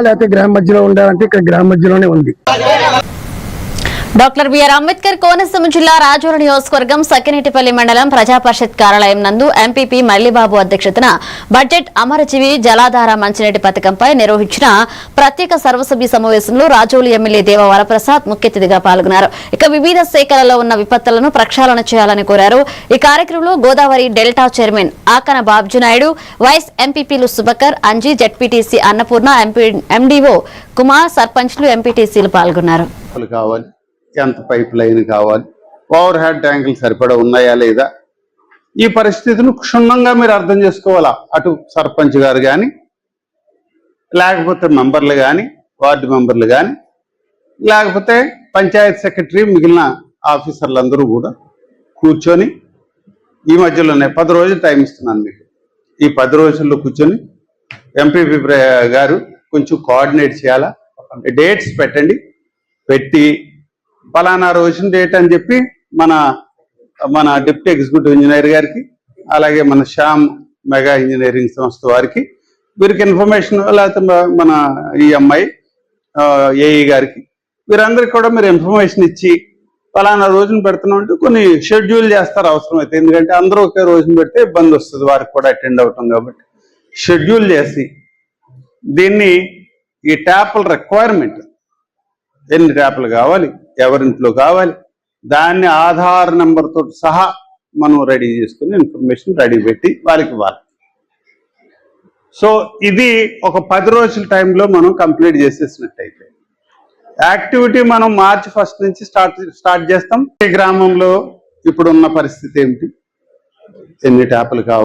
లేకపోతే గ్రామ మధ్యలో ఉండాలంటే ఇక్కడ గ్రామ మధ్యలోనే ఉంది. డాక్టర్ బిఆర్ అంబేద్కర్ కోనసీమ జిల్లా రాజోలు నియోజకవర్గం సకినేటిపల్లి మండలం ప్రజాపరిషత్ కార్యాలయం నందు ఎంపీపీ మల్లిబాబు అధ్యక్షతన బడ్జెట్ అమరజీవి జలాధార మంచినీటి పథకంపై నిర్వహించిన ప్రత్యేక సర్వసభ్య సమావేశంలో రాజోలు ఎమ్మెల్యే దేవ వరప్రసాద్ ముఖ్య అతిథిగా పాల్గొన్నారు. ఇక వివిధ శాఖలలో ఉన్న విపత్తులను ప్రక్షాళన చేయాలని కోరారు. ఈ కార్యక్రమంలో గోదావరి డెల్టా చైర్మన్ ఆకన బాబ్జునాయుడు, వైస్ ఎంపీపీలు సుబకర్, అంజీ, జెడ్పీటీసీ అన్నపూర్ణ, ఎండీఓ కుమార్, సర్పంచ్లు, ఎంపీటీసీలు పాల్గొన్నారు. ఎంత పైప్ లైన్ కావాలి, ఓవర్ హెడ్ ట్యాంకులు సరిపడా ఉన్నాయా లేదా, ఈ పరిస్థితిని క్షుణ్ణంగా మీరు అర్థం చేసుకోవాలా. అటు సర్పంచ్ గారు కానీ, లేకపోతే మెంబర్లు కానీ, వార్డు మెంబర్లు కానీ, లేకపోతే పంచాయత్ సెక్రటరీ, మిగిలిన ఆఫీసర్లందరూ కూడా కూర్చొని ఈ మధ్యలోనే 10 రోజులు టైం ఇస్తున్నాను మీకు. ఈ 10 రోజుల్లో కూర్చొని ఎంపీపీ గారు కొంచెం కోఆర్డినేట్ చేయాలా, డేట్స్ పెట్టండి. పెట్టి పలానా రోజున డేట్ అని చెప్పి మన డిప్యూటీ ఎగ్జిక్యూటివ్ ఇంజనీర్ గారికి, అలాగే మన శ్యామ్ మెగా ఇంజనీరింగ్ సంస్థ వారికి, వీరికి ఇన్ఫర్మేషన్, లేకపోతే మన ఈఎంఐ ఏఈ గారికి, వీరందరికీ కూడా మీరు ఇన్ఫర్మేషన్ ఇచ్చి పలానా రోజున పెడుతున్నాం అంటే కొన్ని షెడ్యూల్ చేస్తారు అవసరమైతే. ఎందుకంటే అందరూ ఒకే రోజున పెడితే ఇబ్బంది వస్తుంది వారికి కూడా అటెండ్ అవుతాం కాబట్టి. షెడ్యూల్ చేసి దీన్ని ఈ ట్యాప్ల రిక్వైర్మెంట్, ఎన్ని ట్యాప్లు కావాలి, ఎవరింట్లో కావాలి, దాన్ని ఆధార్ నెంబర్తో సహా మనం రెడీ చేసుకుని ఇన్ఫర్మేషన్ రెడీ పెట్టి వాళ్ళకి ఇవ్వాలి. సో ఇది ఒక 10 రోజుల టైంలో మనం కంప్లీట్ చేసేసినట్టయితే యాక్టివిటీ మనం March 1 నుంచి స్టార్ట్ చేస్తాం. ఈ గ్రామంలో ఇప్పుడున్న పరిస్థితి ఏమిటి, ఎన్ని ట్యాప్లు కావాలి.